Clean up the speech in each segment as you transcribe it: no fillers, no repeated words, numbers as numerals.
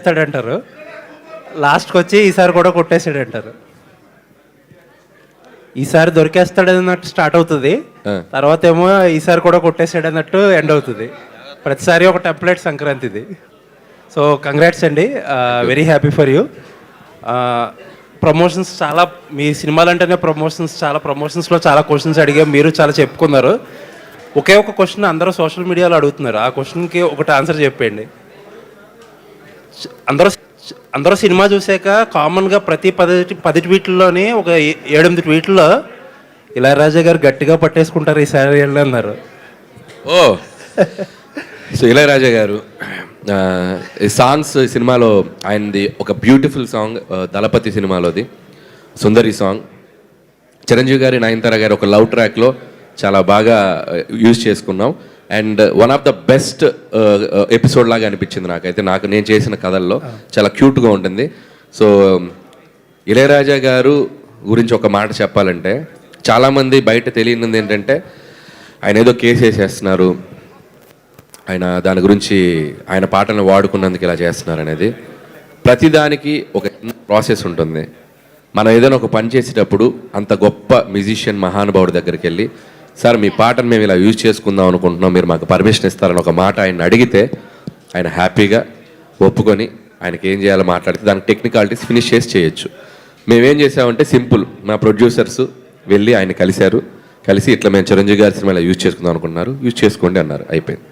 కొట్టేస్తాడంటారు, లాస్ట్కి వచ్చి ఈసారి కూడా కొట్టేసాడంటారు. ఈసారి దొరికేస్తాడన్నట్టు స్టార్ట్ అవుతుంది, తర్వాత ఏమో ఈసారి కూడా కొట్టేసాడన్నట్టు ఎండ్ అవుతుంది. ప్రతిసారి ఒక టెంప్లెట్ సంక్రాంతిది. సో కంగ్రాట్స్ అండి, very happy for you. Promotions చాలా, మీ సినిమాలు అంటేనే ప్రమోషన్స్, చాలా ప్రమోషన్స్లో చాలా క్వశ్చన్స్ అడిగా, మీరు చాలా చెప్పుకున్నారు. ఒకే ఒక క్వశ్చన్ అందరూ సోషల్ మీడియాలో అడుగుతున్నారు, ఆ క్వశ్చన్కి ఒకటి ఆన్సర్ చెప్పండి. అందరూ సినిమా చూసాక కామన్గా ప్రతి 10 ట్వీట్లలోని ఒక 7-8 ట్వీట్లో ఇళయరాజా గారు గట్టిగా పట్టేసుకుంటారు ఈసారి అన్నారు. ఓ సో ఇళయరాజా గారు సాంగ్స్ సినిమాలో ఆయనది ఒక బ్యూటిఫుల్ సాంగ్ దళపతి సినిమాలోది సుందరి సాంగ్. చిరంజీవి గారి, నయనతార గారి ఒక లవ్ ట్రాక్లో చాలా బాగా యూజ్ చేసుకున్నాం. And one of the best episode లాగా అనిపించింది నాకైతే. నేను చేసిన కథల్లో చాలా క్యూట్గా ఉంటుంది. సో ఇళయరాజా గారు గురించి ఒక మాట చెప్పాలంటే, చాలామంది బయట తెలియనిది ఏంటంటే ఆయన ఏదో కేసు వేసేస్తున్నారు, ఆయన దాని గురించి ఆయన పాటను వాడుకున్నందుకు ఇలా చేస్తున్నారు అనేది. ప్రతిదానికి ఒక ప్రాసెస్ ఉంటుంది. మనం ఏదైనా ఒక పని చేసేటప్పుడు అంత గొప్ప మ్యూజిషియన్ మహానుభావుడి దగ్గరికి వెళ్ళి, సార్ మీ పాటను మేము ఇలా యూజ్ చేసుకుందాం అనుకుంటున్నాం, మీరు మాకు పర్మిషన్ ఇస్తారని ఒక మాట ఆయన అడిగితే ఆయన హ్యాపీగా ఒప్పుకొని ఆయనకి ఏం చేయాలో మాట్లాడితే దానికి టెక్నికాలిటీస్ ఫినిష్ చేసి చేయొచ్చు. మేమేం చేసామంటే సింపుల్, మా ప్రొడ్యూసర్స్ వెళ్ళి ఆయన కలిసి ఇట్లా మేము చిరంజీవి గారి సినిమా ఇలా యూజ్ చేసుకుందాం అనుకుంటున్నారు, యూజ్ చేసుకోండి అన్నారు, అయిపోయింది.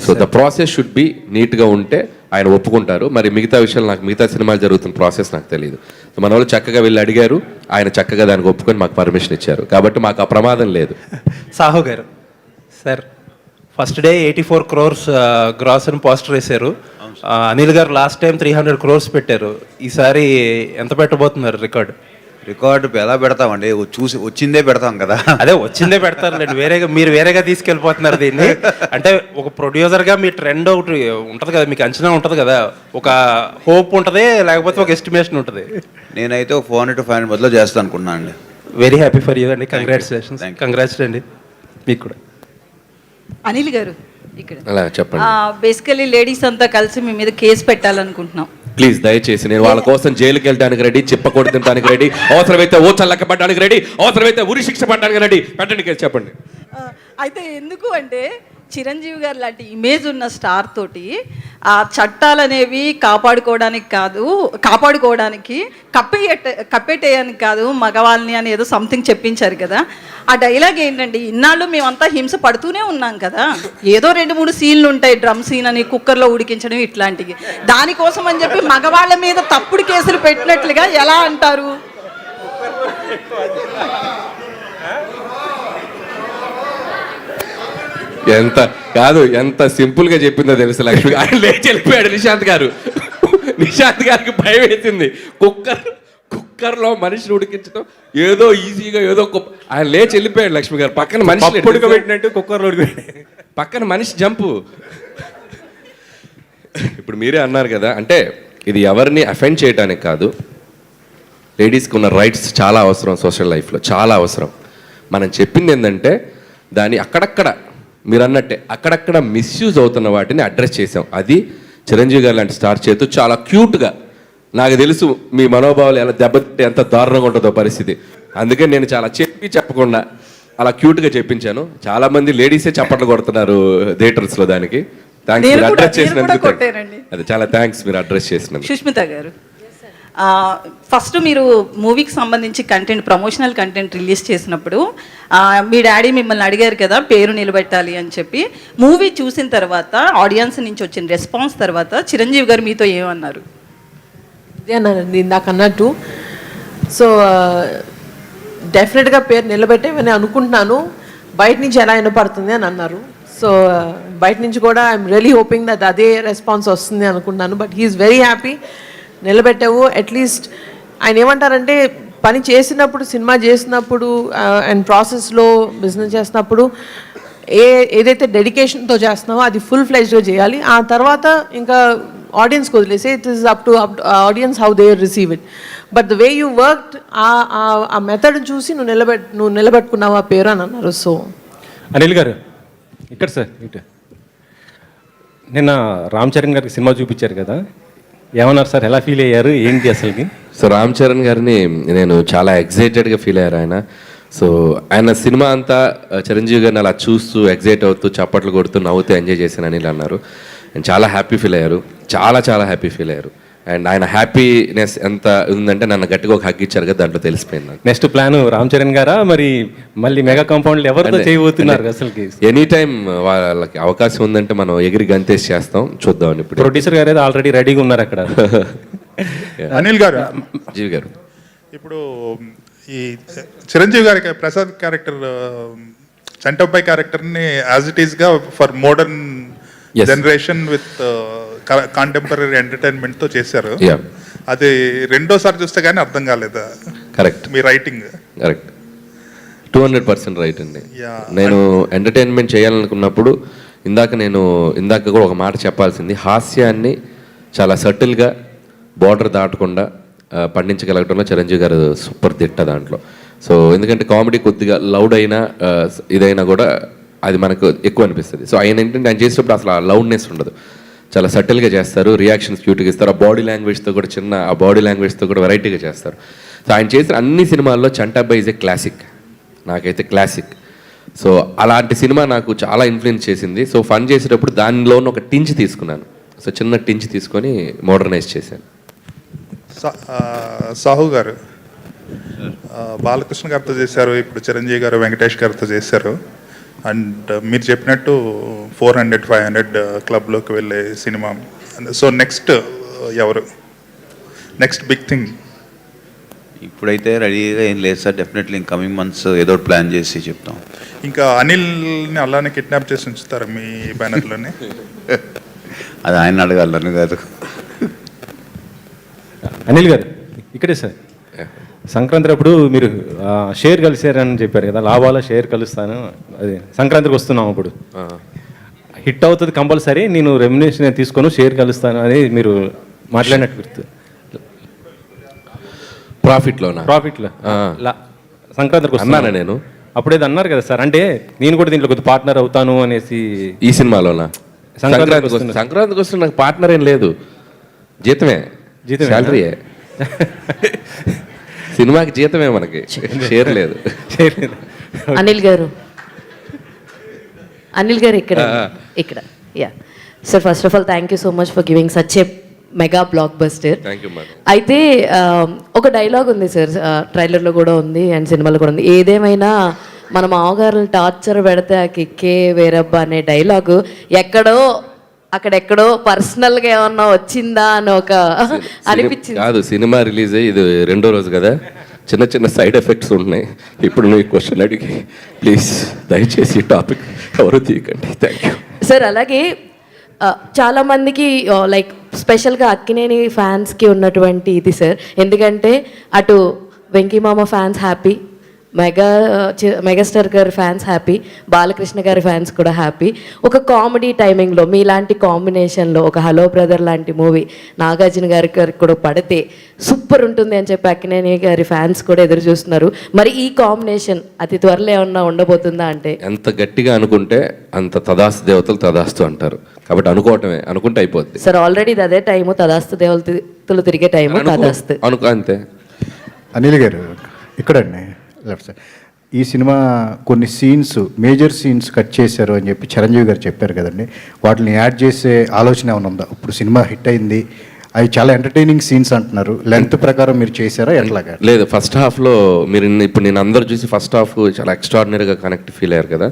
So the process should be నీట్గా ఉంటే ఆయన ఒప్పుకుంటారు. మరి మిగతా విషయాలు నాకు, మిగతా సినిమాలు జరుగుతున్న ప్రాసెస్ నాకు తెలియదు. మన వాళ్ళు చక్కగా వెళ్ళి అడిగారు, ఆయన చక్కగా దానికి ఒప్పుకొని మాకు పర్మిషన్ ఇచ్చారు, కాబట్టి మాకు ఆ ప్రమాదం లేదు. సాహు గారు sir, first day 84 crores gross అని పోస్టర్ వేశారు. అనిల్ గారు లాస్ట్ టైం 300 crores పెట్టారు, ఈసారి ఎంత పెట్టబోతున్నారు రికార్డు? ఎలా పెడతామండి, చూసి వచ్చిందే పెడతాం కదా. అదే వచ్చిందే పెడతారులేండి, మీరు వేరేగా తీసుకెళ్ళిపోతున్నారు దీన్ని. అంటే ఒక ప్రొడ్యూసర్గా మీ ట్రెండ్ ఒకటి ఉంటుంది కదా, మీకు అంచనా ఉంటుంది కదా, ఒక హోప్ ఉంటుంది, లేకపోతే ఒక ఎస్టిమేషన్ ఉంటుంది. నేనైతే ఒక 400 to 500 మధ్యలో చేస్తాను అనుకున్నాను అండి. వెరీ హ్యాపీ ఫర్ యూ అండి, కంగ్రాచులేషన్స్. కంగ్రాట్స్ అండి మీకు కూడా. అనిల్ గారు ఇక్కడ అలా చెప్పండి. బేసికలీ లేడీస్ అంతా కలిసి మీ మీద కేసు పెట్టాలనుకుంటున్నాం. ప్లీజ్ దయచేసి, నేను వాళ్ళ కోసం జైలుకి వెళ్ళడానికి రెడీ, చిప్పకొడి తినడానికి రెడీ, అవసరమైతే ఓచల్లక పడడానికి రెడీ, అవసరమైతే ఉరి శిక్ష పడడానికి రెడీ. పెట్టండి కేసు, చెప్పండి. అయితే ఎందుకు అంటే చిరంజీవి గారు లాంటి ఇమేజ్ ఉన్న స్టార్ తోటి ఆ చట్టాలు అనేవి కాపాడుకోవడానికి కప్పేటేయడానికి కాదు మగవాళ్ళని అని ఏదో సంథింగ్ చెప్పించారు కదా. ఆ డైలాగ్ ఏంటండి, ఇన్నాళ్ళు మేమంతా హింస పడుతూనే ఉన్నాం కదా, ఏదో 2-3 సీన్లు ఉంటాయి, డ్రమ్ సీన్ అని, కుక్కర్లో ఉడికించడం ఇట్లాంటివి, దానికోసం అని చెప్పి మగవాళ్ళ మీద తప్పుడు కేసులు పెట్టినట్లుగా ఎలా అంటారు? ఎంత సింపుల్ గా చెప్పిందో తెలుసు లక్ష్మి. ఆయన లేచి వెళ్ళిపోయాడు. నిశాంత్ గారికి భయం వేసింది. కుక్కర్లో మనిషిని ఉడికించడం ఏదో ఈజీగా ఏదో ఆయన లేచి వెళ్ళిపోయాడు. లక్ష్మి గారు పక్కన మనిషి ఉడకబెట్టినట్టు కుక్కర్లో ఉడికిపోయాడు, పక్కన మనిషి జంపు. ఇప్పుడు మీరే అన్నారు కదా, అంటే ఇది ఎవరిని అఫెండ్ చేయడానికి కాదు, లేడీస్కి ఉన్న రైట్స్ చాలా అవసరం, సోషల్ లైఫ్లో చాలా అవసరం. మనం చెప్పింది ఏంటంటే దాన్ని అక్కడక్కడ మీరు అన్నట్టే అక్కడక్కడ మిస్యూజ్ అవుతున్న వాటిని అడ్రస్ చేసాం. అది చిరంజీవి గారు లాంటి స్టార్ చేతు చాలా క్యూట్గా, నాకు తెలుసు మీ మనోభావాలు ఎలా దెబ్బతింటే ఎంత దారుణంగా ఉంటుందో పరిస్థితి, అందుకే నేను చాలా చెప్పకుండా అలా క్యూట్గా చెప్పించాను. చాలామంది లేడీసే చప్పట్లు కొడుతున్నారు థియేటర్స్లో. దానికి థ్యాంక్స్, మీరు అడ్రస్ చేసినందుకు. అది చాలా థ్యాంక్స్ మీరు అడ్రస్ చేసినందుకు. సుష్మిత గారు, ఫస్ట్ మీరు మూవీకి సంబంధించి ప్రమోషనల్ కంటెంట్ రిలీజ్ చేసినప్పుడు మీ డాడీ మిమ్మల్ని అడిగారు కదా పేరు నిలబెట్టాలి అని చెప్పి. మూవీ చూసిన తర్వాత ఆడియన్స్ నుంచి వచ్చిన రెస్పాన్స్ తర్వాత చిరంజీవి గారు మీతో ఏమన్నారు? అన్నానండి ఇందాక అన్నట్టు. సో డెఫినెట్గా పేరు నిలబెట్టేవని అనుకుంటున్నాను, బయట నుంచి ఎలా వినపడుతుంది అని అన్నారు. సో బయట నుంచి కూడా ఐఎమ్ రియలీ హోపింగ్ దట్ అదే రెస్పాన్స్ వస్తుంది అనుకుంటున్నాను. బట్ హీఈస్ వెరీ హ్యాపీ, నిలబెట్టావు. అట్లీస్ట్ ఆయన ఏమంటారంటే పని చేసినప్పుడు, సినిమా చేసినప్పుడు అండ్ ప్రాసెస్లో బిజినెస్ చేసినప్పుడు ఏదైతే డెడికేషన్తో చేస్తున్నావో అది ఫుల్ ఫ్లెజ్డ్గా చేయాలి. ఆ తర్వాత ఇంకా ఆడియన్స్కి వదిలేసి it is up to audience how they receive it. But the way you worked, ఆ మెథడ్ చూసి నువ్వు నిలబెట్టుకున్నావు ఆ పేరు అని అన్నారు. సో అనిల్ గారు ఇక్కడ సార్, నిన్న రామ్ చరణ్ గారికి సినిమా చూపించారు కదా, ఏమన్నారు సార్, ఎలా ఫీల్ అయ్యారు, ఏంటి అసలుకి? సో రామ్ చరణ్ గారిని నేను చాలా ఎగ్జైటెడ్గా ఫీల్ అయ్యారు ఆయన. సో ఆయన సినిమా అంతా చిరంజీవి గారిని అలా చూస్తూ ఎగ్జైట్ అవుతూ చప్పట్లు కొడుతూ నవ్వుతూ ఎంజాయ్ చేశాను అని అన్నారు. అండ్ చాలా హ్యాపీ ఫీల్ అయ్యారు, చాలా హ్యాపీ ఫీల్ అయ్యారు. అండ్ ఆయన హ్యాపీనెస్ ఎంత ఉందంటే నన్ను గట్టిగా ఒక హగ్ ఇచ్చారు కదా, దాంట్లో తెలిసిపోయింది నాకు. నెక్స్ట్ ప్లాన్ రామ్ చరణ్ గారా, మరి మళ్ళీ మెగా కాంపౌండ్లు ఎవరితో చేయబోతున్నారు అసలుకి? ఎనీ టైం వాళ్ళకి అవకాశం ఉందంటే మనం ఎగిరి గంతేసి చేస్తాం, చూద్దాం. ఇప్పుడు ప్రొడ్యూసర్ గారు ఆల్రెడీ రెడీగా ఉన్నారు అక్కడ. అనిల్ గారు, జీవి గారు, ఇప్పుడు ఈ చిరంజీవి గారి ప్రసాద్ క్యారెక్టర్ చంటబ్బాయి క్యారెక్టర్ని యాజ్ ఇట్ ఈస్గా for modern Yes. Generation with contemporary ఎంటర్టైన్మెంట్తో చేశారు. Yeah. అది రెండోసారి చూస్తే కానీ అర్థం కాలేదా కరెక్ట్ మీ రైటింగ్? కరెక్ట్, 200% రైట్ అండి. Yeah. నేను ఎంటర్టైన్మెంట్ చేయాలనుకున్నప్పుడు ఇందాక కూడా ఒక మాట చెప్పాల్సింది, హాస్యాన్ని చాలా సటిల్గా బార్డర్ దాటకుండా పండించగలగడంలో చిరంజీవి గారు సూపర్ దిట్ట దాంట్లో. సో ఎందుకంటే కామెడీ కొద్దిగా లౌడ్ అయినా ఇదైనా కూడా అది మనకు ఎక్కువ అనిపిస్తుంది. సో ఆయన ఏంటంటే ఆయన చేసేటప్పుడు అసలు ఆ లౌడ్నెస్ ఉండదు, చాలా సటిల్గా చేస్తారు, రియాక్షన్స్ క్యూట్గా ఇస్తారు, ఆ బాడీ లాంగ్వేజ్తో కూడా ఆ బాడీ లాంగ్వేజ్తో కూడా వెరైటీగా చేస్తారు. సో ఆయన చేసిన అన్ని సినిమాల్లో చంటబ్బాయి ఈజ్ ఏ క్లాసిక్, నాకైతే క్లాసిక్. సో అలాంటి సినిమా నాకు చాలా ఇన్ఫ్లుయెన్స్ చేసింది. సో ఫన్ చేసేటప్పుడు దానిలో ఒక టించ్ తీసుకున్నాను, సో చిన్న టించ్ తీసుకొని మోడర్నైజ్ చేశాను. సాహు గారు బాలకృష్ణ గారితో చేశారు, ఇప్పుడు చిరంజీవి గారు వెంకటేష్ గారితో చేశారు. అండ్ మీరు చెప్పినట్టు 400-500 క్లబ్లోకి వెళ్ళే సినిమా. సో నెక్స్ట్ ఎవరు, నెక్స్ట్ బిగ్ థింగ్? ఇప్పుడైతే రెడీగా ఏం లేదు sir, definitely in coming months ఏదో ప్లాన్ చేసి చెప్తాం. ఇంకా అనిల్ని అలానే కిడ్నాప్ చేసి ఉంచుతారా మీ బ్యానర్లోనే? అది ఆయన అడగాలని కాదు. అనిల్ గారు ఇక్కడే సార్, సంక్రాంతి అప్పుడు మీరు షేర్ కలిసారని చెప్పారు కదా, లాభాల షేర్ కలుస్తాను, అది సంక్రాంతికి వస్తున్నాం అప్పుడు హిట్ అవుతుంది కంపల్సరీ, నేను రెమ్యునేషన్ తీసుకోను షేర్ కలుస్తాను అని మీరు మాట్లాడినట్టు గుర్తు. ప్రాఫిట్లో సంక్రాంతికి వస్తున్నాను నేను, అప్పుడేది అన్నారు కదా సార్, అంటే నేను కూడా దీంట్లో కొద్ది పార్ట్నర్ అవుతాను అనేసి. ఈ సినిమాలోనా? సంక్రాంతికి వస్తున్న నాకు పార్ట్నర్ ఏం లేదు, జీతమే శాలరీయే. సినిమాకి జీతమే, మనకి షేర్ లేదు. అనిల్ గారు ఇక్కడ yeah sir, first of all thank you so much for giving such a mega block buster. అయితే ఒక డైలాగ్ ఉంది సార్, ట్రైలర్లో కూడా ఉంది అండ్ సినిమాలో కూడా ఉంది, ఏదేమైనా మన మామగారులు టార్చర్ పెడితే ఆ కిక్కే వేరబ్బా అనే డైలాగు అక్కడెక్కడో పర్సనల్గా ఏమన్నా వచ్చిందా అని ఒక అనిపించింది. కాదు, సినిమా రిలీజ్ అయ్యి ఇది 2వ రోజు కదా, చిన్న సైడ్ ఎఫెక్ట్స్ ఉంటున్నాయి. ఇప్పుడు నువ్వు ఈ క్వశ్చన్ అడిగి ప్లీజ్ దయచేసి టాపిక్ ఎవరు తీయకండి. Thank you sir. అలాగే చాలామందికి లైక్ స్పెషల్గా అక్కినేని ఫ్యాన్స్కి ఉన్నటువంటి ఇది సార్, ఎందుకంటే అటు వెంకీమామ ఫ్యాన్స్ హ్యాపీ, మెగాస్టార్ గారి ఫ్యాన్స్ హ్యాపీ, బాలకృష్ణ గారి ఫ్యాన్స్ కూడా హ్యాపీ. ఒక కామెడీ టైమింగ్లో మీలాంటి కాంబినేషన్లో ఒక హలో బ్రదర్ లాంటి మూవీ నాగార్జున గారి కూడా పడితే సూపర్ ఉంటుంది అని చెప్పి అక్కినేని గారి ఫ్యాన్స్ కూడా ఎదురు చూస్తున్నారు. మరి ఈ కాంబినేషన్ అతి త్వరలో ఏమన్నా ఉండబోతుందా? అంటే ఎంత గట్టిగా అనుకుంటే అంత తదాస్తు దేవతలు తదాస్తు అంటారు, కాబట్టి అనుకుంటే అయిపోద్ది సార్. ఆల్రెడీ అదే టైము, తదాస్తు దేవతలు తిరిగే టైము, తదాస్తు అంతే. అనిల్ గారు ఇక్కడండి లెఫ్ట్ సైడ్, ఈ సినిమా కొన్ని మేజర్ సీన్స్ కట్ చేశారు అని చెప్పి చిరంజీవి గారు చెప్పారు కదండి, వాటిని యాడ్ చేసే ఆలోచన ఏమైనా ఉందా? ఇప్పుడు సినిమా హిట్ అయింది, అవి చాలా ఎంటర్టైనింగ్ సీన్స్ అంటున్నారు, లెంత్ ప్రకారం మీరు చేశారా ఎట్లాగా? లేదు, ఫస్ట్ హాఫ్లో ఇప్పుడు నేను అందరు చూసి ఫస్ట్ హాఫ్ చాలా ఎక్స్ట్రాడినరీగా కనెక్ట్ ఫీల్ అయ్యారు కదా,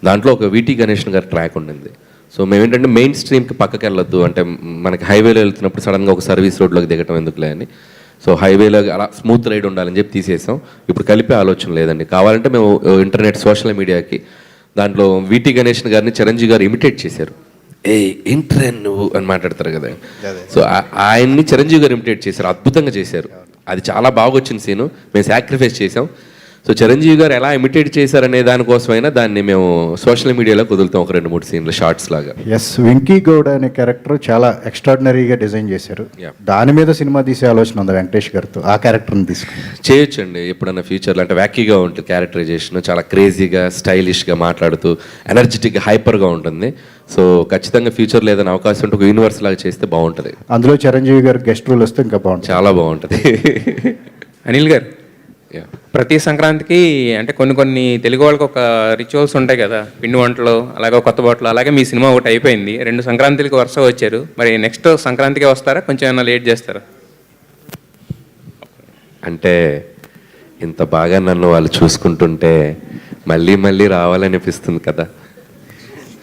దాంట్లో ఒక వీటీ గణేషన్ గారి ట్రాక్ ఉండింది. సో మేము ఏంటంటే మెయిన్ స్ట్రీమ్కి పక్కకి వెళ్ళొద్దు, అంటే మనకి హైవేలో వెళ్తున్నప్పుడు సడన్గా ఒక సర్వీస్ రోడ్లోకి దిగటం ఎందుకులే అని, సో హైవేలో అలా స్మూత్ రైడ్ ఉండాలని చెప్పి తీసేసాం. ఇప్పుడు కలిపే ఆలోచన లేదండి, కావాలంటే మేము ఇంటర్నెట్ సోషల్ మీడియాకి దాంట్లో వీటీ గణేషన్ గారిని చిరంజీవి గారు ఇమిటేట్ చేశారు, ఏంట్రా నువ్వు అని మాట్లాడతారు కదా, సో ఆయన్ని చిరంజీవి గారు ఇమిటేట్ చేశారు, అద్భుతంగా చేశారు, అది చాలా బాగా వచ్చిన సీను, మేము సాక్రిఫైస్ చేసాం. సో చిరంజీవి గారు ఎలా ఇమిటేట్ చేశారనే దానికోసమైనా దాన్ని మేము సోషల్ మీడియాలో కుదులుతాం, ఒక 2-3 సీన్లు షార్ట్స్ లాగా. ఎస్, వెంకీ గౌడ్ అనే క్యారెక్టర్ చాలా ఎక్స్ట్రాడినరీగా డిజైన్ చేశారు, దాని మీద సినిమా తీసే ఆలోచన ఉంది వెంకటేష్ గారితో, ఆ క్యారెక్టర్ని తీసుకుని చేయొచ్చండి ఎప్పుడన్నా ఫ్యూచర్లో, అంటే వ్యాకీగా ఉంటుంది క్యారెక్టరైజేషన్, చాలా క్రేజీగా స్టైలిష్గా మాట్లాడుతూ ఎనర్జెటిక్గా హైపర్గా ఉంటుంది. సో ఖచ్చితంగా ఫ్యూచర్లో ఏదైనా అవకాశం ఉంటే ఒక యూనివర్స్ లాగా చేస్తే బాగుంటుంది. అందులో చిరంజీవి గారు గెస్ట్ రోల్ వస్తే ఇంకా బాగుంటుంది. చాలా బాగుంటుంది. అనిల్ గారు, ప్రతి సంక్రాంతికి అంటే కొన్ని తెలుగు వాళ్ళకి ఒక రిచువల్స్ ఉంటాయి కదా, పిండి వంటలు, అలాగే కొత్త బట్టలు, అలాగే మీ సినిమా ఒకటి అయిపోయింది. 2 సంక్రాంతులకి వరుస వచ్చారు. మరి నెక్స్ట్ సంక్రాంతికి వస్తారా, కొంచెం ఏమైనా లేట్ చేస్తారా? అంటే ఇంత బాగా నన్ను వాళ్ళు చూసుకుంటుంటే మళ్ళీ మళ్ళీ రావాలనిపిస్తుంది కదా.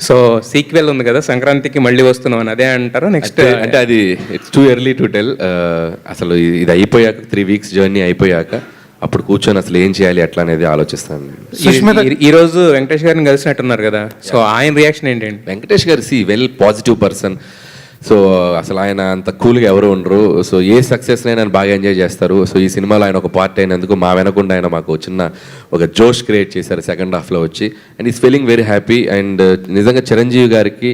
సో సీక్వెల్ ఉంది కదా, సంక్రాంతికి మళ్ళీ వస్తున్నాం అని అదే అంటారు నెక్స్ట్? అంటే అది it's too early to tell. అసలు ఇది అయిపోయాక 3 weeks జర్నీ అయిపోయాక అప్పుడు కూర్చొని అసలు ఏం చేయాలి ఎట్లా అనేది ఆలోచిస్తాను. ఈ రోజు వెంకటేష్ గారిని కలిసినట్టున్నారు కదా, సో ఆయన రియాక్షన్ ఏంటండి? వెంకటేష్ గారు వెల్ పాజిటివ్ పర్సన్. సో అసలు ఆయన అంత కూల్గా ఎవరు ఉండరు. సో ఏ సక్సెస్ని ఆయన బాగా ఎంజాయ్ చేస్తారు. సో ఈ సినిమాలో ఆయన ఒక పార్ట్ అయినందుకు మా వెనకుండా ఆయన మాకు చిన్న ఒక జోష్ క్రియేట్ చేశారు సెకండ్ హాఫ్లో వచ్చి. And is feeling very happy. And నిజంగా చిరంజీవి గారికి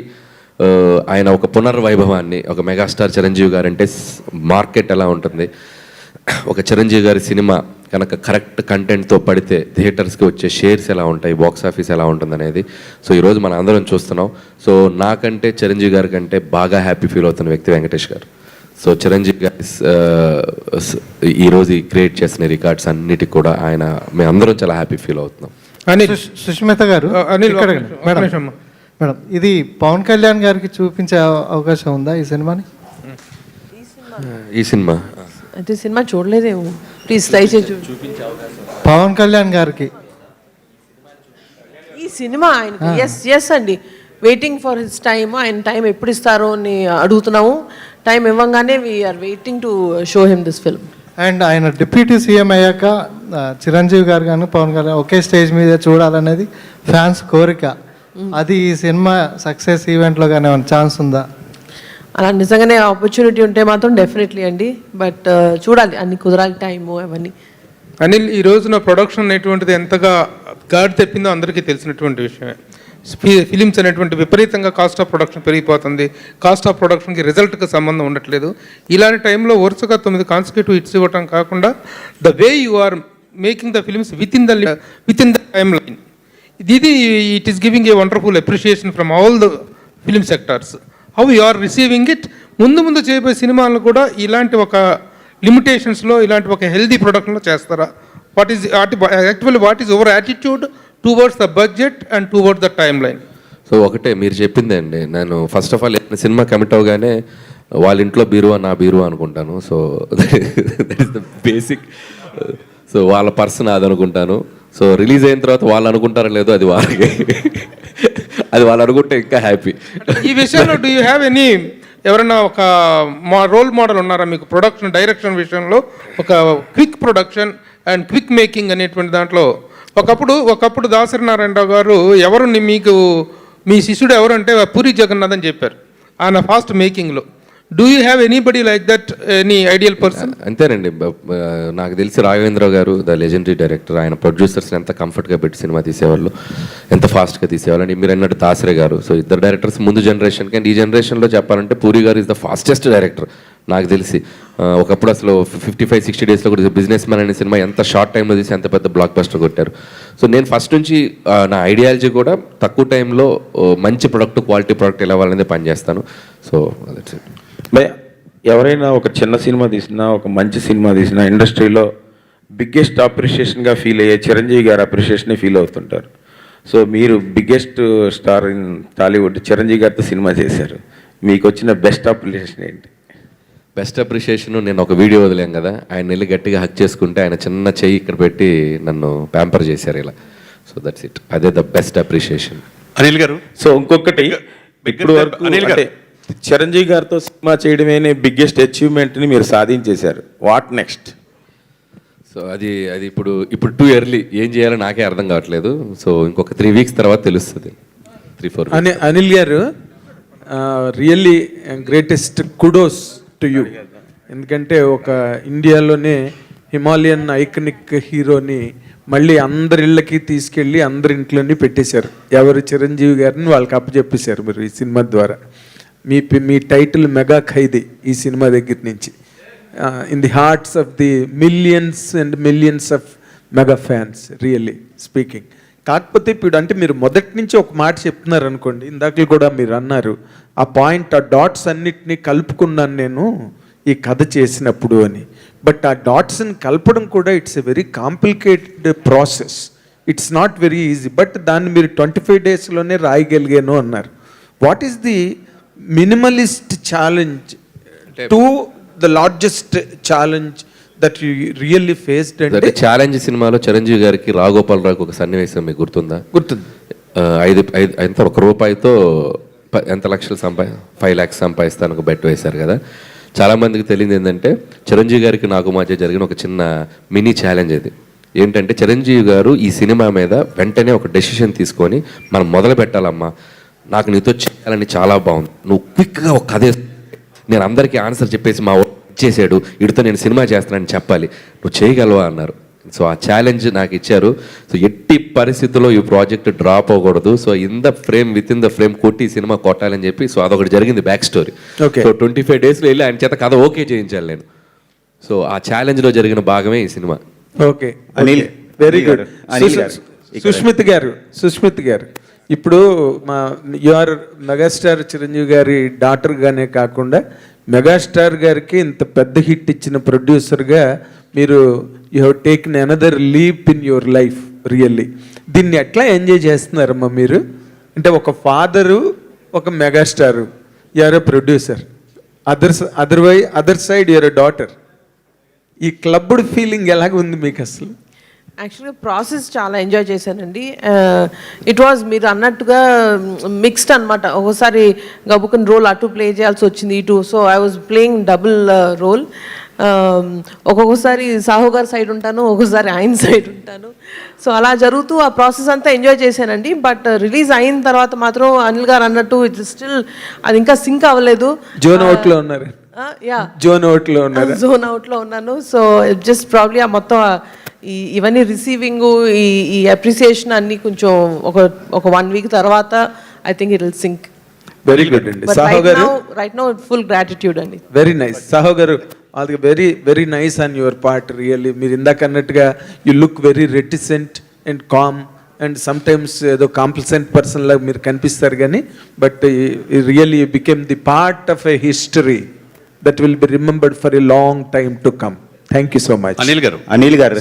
ఆయన ఒక పునర్వైభవాన్ని, ఒక మెగాస్టార్ చిరంజీవి గారు అంటే మార్కెట్ ఎలా ఉంటుంది, ఒక చిరంజీవి గారి సినిమా కనుక కరెక్ట్ కంటెంట్తో పడితే థియేటర్స్కి వచ్చే షేర్స్ ఎలా ఉంటాయి, బాక్స్ ఆఫీస్ ఎలా ఉంటుంది అనేది సో ఈరోజు మనం అందరం చూస్తున్నాం. సో నాకంటే చిరంజీవి గారి కంటే బాగా హ్యాపీ ఫీల్ అవుతున్న వ్యక్తి వెంకటేష్ గారు. సో చిరంజీవి గారి ఈరోజు క్రియేట్ చేసిన రికార్డ్స్ అన్నిటికి కూడా ఆయన మేమందరం చాలా హ్యాపీ ఫీల్ అవుతున్నాం. సుష్మిత గారు, మేడం, ఇది పవన్ కళ్యాణ్ గారికి చూపించే అవకాశం ఉందా ఈ సినిమాని? ఈ సినిమా అయితే సినిమా చూడలేదేమో, ప్లీజ్ దయచేసి పవన్ కళ్యాణ్ గారికి ఈ సినిమా ఆయనకి ఎస్ అండి, వెయిటింగ్ ఫర్ హిస్ టైమ్. ఆయన టైం ఎప్పుడు ఇస్తారో అని అడుగుతున్నాము. టైం ఇవ్వగానే we are waiting to show him this film. And ఆయన డిప్యూటీ సీఎం అయ్యాక చిరంజీవి గారు కానీ పవన్ కళ్యాణ్ ఒకే స్టేజ్ మీద చూడాలనేది ఫ్యాన్స్ కోరిక. అది ఈ సినిమా సక్సెస్ ఈవెంట్లో కానీ ఏమైనా ఛాన్స్ ఉందా? అలా నిజంగానే ఆపర్చునిటీ ఉంటే మాత్రం డెఫినెట్లీ అండి, బట్ చూడాలి, అన్ని కుదరాలి టైము అవన్నీ. అనిల్, ఈ రోజున ప్రొడక్షన్ అనేటువంటిది ఎంతగా గాడి తెప్పిందో అందరికీ తెలిసినటువంటి విషయమే. ఫిలిమ్స్ అనేటువంటి విపరీతంగా కాస్ట్ ఆఫ్ ప్రొడక్షన్ పెరిగిపోతుంది. కాస్ట్ ఆఫ్ ప్రొడక్షన్కి రిజల్ట్కి సంబంధం ఉండట్లేదు. ఇలాంటి టైంలో వరుసగా 9 కాన్సిక్యూటివ్ హిట్స్ ఇవ్వటం కాకుండా the way you are making the films with in the timeline, ఇది it is giving a wonderful appreciation from all the film sectors. How you are receiving it? ముందు చేయబోయే సినిమాలను కూడా ఇలాంటి ఒక లిమిటేషన్స్లో, ఇలాంటి ఒక హెల్దీ ప్రొడక్షన్లో చేస్తారా? What is our attitude towards the budget and towards the time line? So ఒకటే మీరు చెప్పిందే అండి. నేను first of all cinema commit అవగానే వాళ్ళ ఇంట్లో బీరువా నా బీరువా అనుకుంటాను. So that is the basic. So వాళ్ళ పర్సన్ అది అనుకుంటాను. సో రిలీజ్ అయిన తర్వాత వాళ్ళు అనుకుంటారో లేదో అది వాళ్ళకి, అది వాళ్ళు అనుకుంటే ఇంకా హ్యాపీ. ఈ విషయంలో డూ యూ హ్యావ్ ఎనీ ఎవరైనా ఒక రోల్ మోడల్ ఉన్నారా మీకు ప్రొడక్షన్ డైరెక్షన్ విషయంలో? ఒక quick production and quick making అనేటువంటి దాంట్లో ఒకప్పుడు దాసరి నారాయణరావు గారు ఎవరు మీకు మీ శిష్యుడు ఎవరు అంటే పూరి జగన్నాథ్ అని చెప్పారు ఆయన ఫాస్ట్ మేకింగ్లో. Do you have anybody like that, any ideal person? అంతేనండి. నాకు తెలిసి రాఘవేంద్ర గారు ద లెజెండరీ డైరెక్టర్, ఆయన ప్రొడ్యూసర్స్ని ఎంత కంఫర్ట్గా పెట్టి సినిమా తీసేవాళ్ళు, ఎంత ఫాస్ట్గా తీసేవాళ్ళు. అండ్ మీరు అన్నట్టు దాసరే గారు. సో ఇద్దరు డైరెక్టర్స్ ముందు జనరేషన్కి. అండ్ ఈ జనరేషన్లో చెప్పాలంటే పూరి గారు ఇస్ ద ఫాస్టెస్ట్ డైరెక్టర్ నాకు తెలిసి. ఒకప్పుడు అసలు 55-60 డేస్లో కూడా బిజినెస్ మ్యాన్ అనే సినిమా ఎంత షార్ట్ టైంలో తీసి ఎంత పెద్ద బ్లాక్ బస్టర్ కొట్టారు. సో నేను ఫస్ట్ నుంచి నా ఐడియాలజీ కూడా తక్కువ టైంలో మంచి ప్రొడక్ట్, క్వాలిటీ ప్రొడక్ట్ ఎలా వాళ్ళనే పనిచేస్తాను. So that's it. ఎవరైనా ఒక చిన్న సినిమా తీసినా, ఒక మంచి సినిమా తీసినా ఇండస్ట్రీలో బిగ్గెస్ట్ అప్రిషియేషన్గా ఫీల్ అయ్యే చిరంజీవి గారి అప్రిషియేషనే ఫీల్ అవుతుంటారు. సో మీరు biggest star in Tollywood Chiranjeevi గారితో సినిమా చేశారు, మీకు వచ్చిన బెస్ట్ అప్రిషియేషన్ ఏంటి? బెస్ట్ అప్రిషియేషన్, నేను ఒక వీడియో వదిలేం కదా, ఆయన వెళ్ళి గట్టిగా హక్ చేసుకుంటే ఆయన చిన్న చెయ్యి ఇక్కడ పెట్టి నన్ను ప్యాంపర్ చేశారు ఇలా. So that's it. అదే ద బెస్ట్ అప్రిషియేషన్. అనిల్ గారు, సో ఇంకొకటి, ఇప్పుడు వరకు అంటే చిరంజీవి గారితో సినిమా చేయడమే బిగ్గెస్ట్ అచీవ్మెంట్ని మీరు సాధించేశారు. What next? సో అది ఇప్పుడు టూ ఎర్లీ, ఏం చేయాలో నాకే అర్థం కావట్లేదు. సో ఇంకొక 3 weeks తర్వాత తెలుస్తుంది. 3-4 weeks. అనిల్ గారు, really greatest kudos to you. ఎందుకంటే ఒక ఇండియాలోనే హిమాలయన్ ఐకనిక్ హీరోని మళ్ళీ అందరి ఇళ్ళకి తీసుకెళ్ళి అందరి ఇంట్లోని పెట్టేశారు. ఎవరు? చిరంజీవి గారిని వాళ్ళకి అప్పచెప్పేశారు మీరు ఈ సినిమా ద్వారా. మీ టైటిల్ మెగా ఖైదీ ఈ సినిమా దగ్గర నుంచి. In the hearts of the millions and millions of mega fans, really speaking. కాకపోతే ఇప్పుడు అంటే మీరు మొదటి నుంచి ఒక మాట చెప్తున్నారు అనుకోండి, ఇందాక కూడా మీరు అన్నారు ఆ పాయింట్, ఆ డాట్స్ అన్నిటినీ కలుపుకున్నాను నేను ఈ కథ చేసినప్పుడు అని. బట్ ఆ డాట్స్ని కలపడం కూడా it's a very complicated process, it's not very easy. But దాన్ని మీరు 25 డేస్లోనే రాయగలిగాను అన్నారు. What is the minimalist challenge to the largest challenge that you really faced? అంటే ఛాలెంజ్ సినిమాలో చిరంజీవి గారికి రావుకి ఒక సన్నివేశం మీకు గుర్తుందా? గుర్తుంది. 1 రూపాయితో ఎంత లక్షలు 5 lakhs సంపాదిస్తాను ఒక బెట్ వేశారు కదా. చాలామందికి తెలియదు ఏంటంటే చిరంజీవి గారికి నాకు మధ్య జరిగిన ఒక చిన్న మినీ ఛాలెంజ్ ఇది. ఏంటంటే చిరంజీవి గారు ఈ సినిమా మీద వెంటనే ఒక డెసిషన్ తీసుకొని మనం మొదలు పెట్టాలమ్మా, నాకు నీతో చేయాలని చాలా బాగుంది, నువ్వు క్విక్గా ఒక కథ నేను అందరికీ ఆన్సర్ చెప్పేసి మా ఇచ్చేసాడు, వీడితో నేను సినిమా చేస్తానని చెప్పాలి, నువ్వు చేయగలవా అన్నారు. సో ఆ ఛాలెంజ్ నాకు ఇచ్చారు. సో ఎట్టి పరిస్థితుల్లో ఈ ప్రాజెక్ట్ డ్రాప్ అవ్వకూడదు, so with in the frame కొట్టి ఈ సినిమా కొట్టాలని చెప్పి, సో అదొకటి జరిగింది బ్యాక్ స్టోరీ. సో 25 డేస్లో వెళ్ళి ఆయన చేత కథ ఓకే చేయించాలి నేను. సో ఆ ఛాలెంజ్లో జరిగిన భాగమే ఈ సినిమా. Okay, Anil, very good. Sushmith గారు ఇప్పుడు యువర్ మెగాస్టార్ చిరంజీవి గారి డాటర్గానే కాకుండా మెగాస్టార్ గారికి ఇంత పెద్ద హిట్ ఇచ్చిన ప్రొడ్యూసర్గా మీరు you have taken another leap in your life really. దీన్ని ఎట్లా ఎంజాయ్ చేస్తున్నారమ్మా మీరు? అంటే ఒక ఫాదరు, ఒక megastar, you're a producer, other side you're a daughter. ఈ క్లబ్డ్ ఫీలింగ్ ఎలాగ ఉంది మీకు అసలు? యాక్చువల్గా ప్రాసెస్ చాలా ఎంజాయ్ చేశానండి. ఇట్ వాజ్ మీరు అన్నట్టుగా మిక్స్డ్ అనమాట. ఒకసారి గబుకన్ రోల్ అటు ప్లే చేయాల్సి వచ్చింది, ఇటు. So I was playing double role. ఒక్కొక్కసారి సాహు గారి సైడ్ ఉంటాను, ఒక్కొక్కసారి ఆయన సైడ్ ఉంటాను. సో అలా జరుగుతూ ఆ ప్రాసెస్ అంతా ఎంజాయ్ చేశానండి. బట్ రిలీజ్ అయిన తర్వాత మాత్రం అనిల్ గారు అన్నట్టు ఇట్ స్టిల్ అది ఇంకా సింక్ అవ్వలేదు. జోన్ అవుట్లో ఉన్నారు. జోన్ అవుట్లో ఉన్నాను. సో జస్ట్ ప్రాబ్లీ ఆ మొత్తం ఇవన్నీ రిసీవింగ్, ఈ అప్రిసియేషన్ అన్ని కొంచెం ఒక 1 week తర్వాత I think it will sink. Very good అండి. సాహో గారు రైట్ నౌ ఫుల్ గ్రాటిట్యూడ్ అండి. Very nice. సాహో గారు అది very very nice on your part really. మీరు ఇందాక అన్నట్టుగా you look very reticent and calm and sometimes ఏదో కాంప్లిసెంట్ పర్సన్ లాగా మీరు కనిపిస్తారు కానీ, but really you became the part of a history that will be remembered for a long time to come. Thank you so much. Anil గారు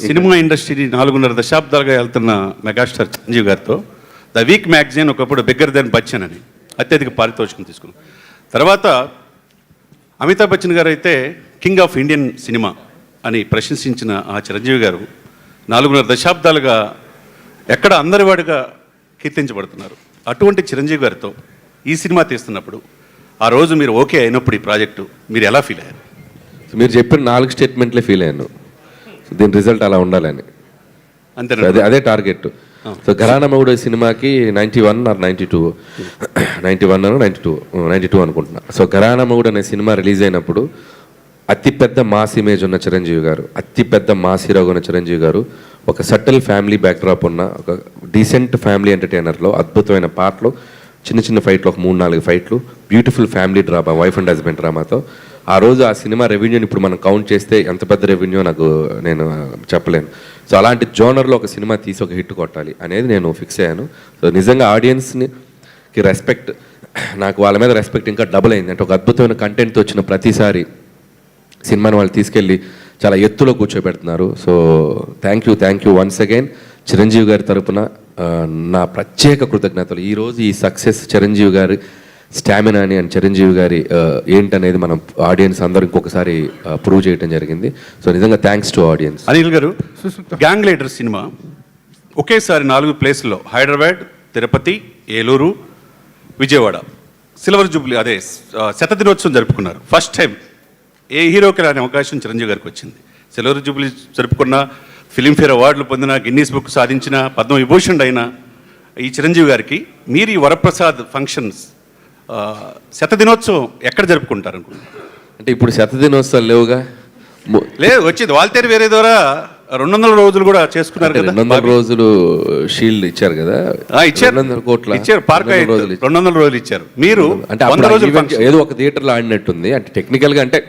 cinema ఇండస్ట్రీని 4.5 దశాబ్దాలుగా వెళ్తున్న megastar Chiranjeevi గారితో ద వీక్ మ్యాగజైన్ ఒకప్పుడు బిగ్గర్ దెన్ బచ్చన్ అని అత్యధిక పారితోషికం తీసుకున్నాం. తర్వాత అమితాబ్ బచ్చన్ గారు అయితే కింగ్ ఆఫ్ ఇండియన్ సినిమా అని ప్రశంసించిన ఆ చిరంజీవి గారు 4.5 దశాబ్దాలుగా ఎక్కడ అందరివాడిగా కీర్తించబడుతున్నారు. అటువంటి చిరంజీవి గారితో ఈ సినిమా తీస్తున్నప్పుడు ఆ రోజు మీరు ఓకే అయినప్పుడు ఈ ప్రాజెక్టు మీరు ఎలా ఫీల్ అయ్యారు? మీరు చెప్పిన 4 స్టేట్మెంట్లే ఫీల్ అయ్యాను. దీని రిజల్ట్ అలా ఉండాలని, అంతే. అదే టార్గెట్. సో ఘరానా మొగుడు సినిమాకి 91 or 92 అనుకుంటున్నా. సో ఘరానా మొగుడు అనే సినిమా రిలీజ్ అయినప్పుడు అతిపెద్ద మాస్ ఇమేజ్ ఉన్న చిరంజీవి గారు, అతిపెద్ద మాస్ హీరోగా ఉన్న చిరంజీవి గారు, ఒక సటిల్ ఫ్యామిలీ బ్యాక్డ్రాప్ ఉన్న ఒక డీసెంట్ ఫ్యామిలీ ఎంటర్టైనర్లో అద్భుతమైన పాటలు, చిన్న ఫైట్లు, ఒక 3-4 ఫైట్లు, beautiful family drama, wife and husband డ్రామాతో ఆ రోజు ఆ సినిమా రెవెన్యూని ఇప్పుడు మనం కౌంట్ చేస్తే ఎంత పెద్ద రెవెన్యూ నేను చెప్పలేను. సో అలాంటి జోనర్లో ఒక సినిమా తీసి ఒక హిట్ కొట్టాలి అనేది నేను ఫిక్స్ అయ్యాను. సో నిజంగా ఆడియన్స్కి రెస్పెక్ట్, నాకు వాళ్ళ మీద రెస్పెక్ట్ ఇంకా డబుల్ అయింది. అంటే ఒక అద్భుతమైన కంటెంట్తో వచ్చిన ప్రతిసారి సినిమాని వాళ్ళు తీసుకెళ్ళి చాలా ఎత్తులో కూర్చోబెడుతున్నారు. So thank you once again. Chiranjeevi గారి తరపున నా ప్రత్యేక కృతజ్ఞతలు. ఈరోజు ఈ సక్సెస్ చిరంజీవి గారి స్టామినా అని అండ్ చిరంజీవి గారి ఏంటనేది మనం ఆడియన్స్ అందరూ ఇంకొకసారి ప్రూవ్ చేయడం జరిగింది. సో నిజంగా థ్యాంక్స్ టు ఆడియన్స్. అనిల్ గారు, గ్యాంగ్ లీడర్ సినిమా ఒకేసారి 4 ప్లేసుల్లో హైదరాబాద్, తిరుపతి, ఏలూరు, విజయవాడ సిల్వర్ జూబ్లీ శతదినోత్సవం జరుపుకున్నారు. ఫస్ట్ టైం ఏ హీరోకి రాని అవకాశం చిరంజీవి గారికి వచ్చింది. సిల్వర్ జూబ్లీ జరుపుకున్న, ఫిలింఫేర్ అవార్డులు పొందిన, గిన్నీస్ బుక్ సాధించిన, పద్మవిభూషణ్ అయిన ఈ చిరంజీవి గారికి మీరు ఈ వరప్రసాద్ ఫంక్షన్స్ శతదినోత్సవం ఎక్కడ జరుపుకుంటారు అనుకుంటున్నారు? అంటే ఇప్పుడు శతదినోత్సవాలు లేవుగా, లేదు వచ్చింది వాల్తేరు వేరే ద్వారా 200 రోజులు కూడా చేసుకున్నారు కదా. 200 రోజులు షీల్డ్ ఇచ్చారు కదా, ఇచ్చారు. 200 కోట్ల ఇచ్చారు, పార్క్ 200 రోజులు ఇచ్చారు. మీరు అంటే 100 రోజులు ఏదో ఒక థియేటర్లో ఆడినట్టుంది. అంటే టెక్నికల్గా అంటే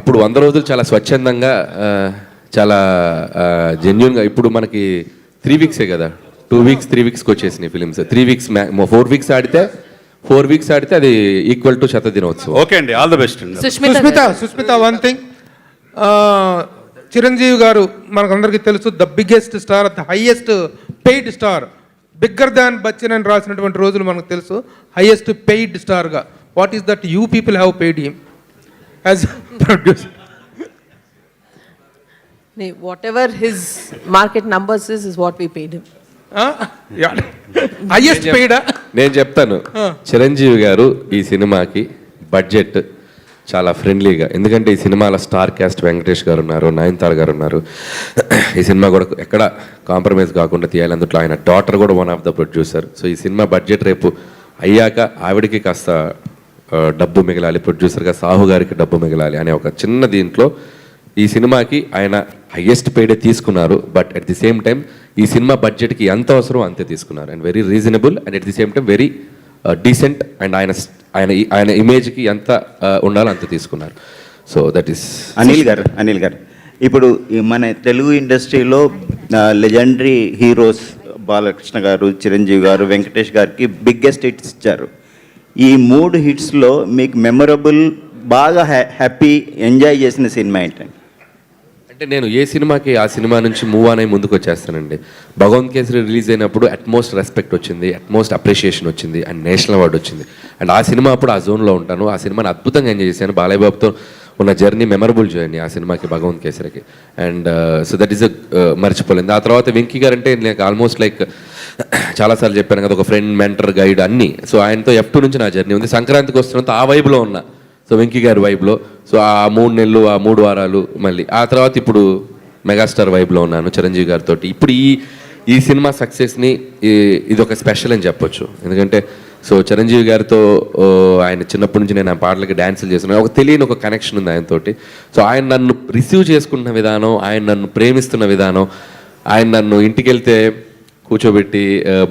అప్పుడు 100 రోజులు చాలా స్వచ్ఛందంగా, చాలా జెన్యున్గా. ఇప్పుడు మనకి 3 వీక్సే కదా, 2 వీక్స్ 3 వీక్స్కి వచ్చేసినాయి ఫిలిమ్స్. 3 వీక్స్ 4 వీక్స్ ఆడితే 4 వీక్స్ ఆడితే అది ఈక్వల్ టు శతదినోత్సవం. ఓకే అండి, ఆల్ ద బెస్ట్ అండి. సుష్మిత వన్ థింగ్, చిరంజీవి గారు మనకందరికీ తెలుసు the biggest star, the highest paid star, bigger than Bachchan అని రాసినటువంటి రోజులు మనకు తెలుసు. హైయెస్ట్ పెయిడ్ స్టార్గా, what is that you people have paid him as producer? Whatever his market numbers is what we paid him. Highest పెయిడా? నేను చెప్తాను, చిరంజీవి గారు ఈ సినిమాకి బడ్జెట్ చాలా ఫ్రెండ్లీగా, ఎందుకంటే ఈ సినిమాలో స్టార్ క్యాస్ట్ వెంకటేష్ గారు ఉన్నారు, నయనతార గారు ఉన్నారు. ఈ సినిమా కూడా ఎక్కడ కాంప్రమైజ్ కాకుండా తీయాలి. అందులో ఆయన డాటర్ కూడా one of the producer. So ఈ సినిమా బడ్జెట్ రేపు అయ్యాక ఆవిడకి కాస్త డబ్బు మిగలాలి, ప్రొడ్యూసర్గా సాహు గారికి డబ్బు మిగలాలి అనే ఒక చిన్న దీంట్లో ఈ సినిమాకి ఆయన హయ్యెస్ట్ పెయిడే తీసుకున్నారు. But at the same time ఈ సినిమా బడ్జెట్కి ఎంత అవసరం అంతే తీసుకున్నారు. And very reasonable and at the same time very decent. And ఆయన ఇమేజ్కి ఎంత ఉండాలో అంత తీసుకున్నారు. సో దట్ ఈస్ అనిల్ గారు ఇప్పుడు మన తెలుగు ఇండస్ట్రీలో లెజెండరీ హీరోస్ బాలకృష్ణ గారు, చిరంజీవి గారు, వెంకటేష్ గారికి బిగ్గెస్ట్ హిట్స్ ఇచ్చారు. ఈ 3 హిట్స్లో మీకు మెమొరబుల్, బాగా హ్యాపీ, ఎంజాయ్ చేసిన సినిమా ఏంటండి? అంటే నేను ఏ సినిమాకి ఆ సినిమా నుంచి మూవ్ అని ముందుకు వచ్చేస్తానండి. భగవంత్ కేసరి రిలీజ్ అయినప్పుడు అట్మోస్ట్ రెస్పెక్ట్ వచ్చింది, అట్మోస్ట్ అప్రిషియేషన్ వచ్చింది అండ్ నేషనల్ అవార్డు వచ్చింది. అండ్ ఆ సినిమా అప్పుడు ఆ జోన్లో ఉంటాను. ఆ సినిమాని అద్భుతంగా ఎంజాయ్ చేశాను. బాలయ్య బాబుతో ఉన్న జర్నీ మెమరబుల్ జర్నీ ఆ సినిమాకి, భగవంత్ కేసరికి. అండ్ సో దట్ ఈస్ మర్చిపోలేదు. ఆ తర్వాత వెంకీ గారు అంటే నాకు ఆల్మోస్ట్ లైక్ చాలాసార్లు చెప్పాను కదా, ఒక ఫ్రెండ్, మెంటర్, గైడ్ అన్నీ. సో ఆయనతో F2 నుంచి నా జర్నీ ఉంది. సంక్రాంతికి వస్తున్నంత ఆ వైబ్లో ఉన్నా, సో వెంకీ గారి వైబ్లో. సో ఆ 3 నెలలు, ఆ 3 వారాలు, మళ్ళీ ఆ తర్వాత ఇప్పుడు మెగాస్టార్ వైబ్లో ఉన్నాను చిరంజీవి గారితో. ఇప్పుడు ఈ సినిమా సక్సెస్ని ఇది ఒక స్పెషల్ అని చెప్పొచ్చు. ఎందుకంటే సో చిరంజీవి గారితో ఆయన చిన్నప్పటి నుంచి నేను ఆ పాటలకి డ్యాన్సులు చేస్తున్నాను. ఒక తెలియని ఒక కనెక్షన్ ఉంది ఆయనతోటి. సో ఆయన నన్ను రిసీవ్ చేసుకుంటున్న విధానం, ఆయన నన్ను ప్రేమిస్తున్న విధానం, ఆయన నన్ను ఇంటికి వెళ్తే కూర్చోబెట్టి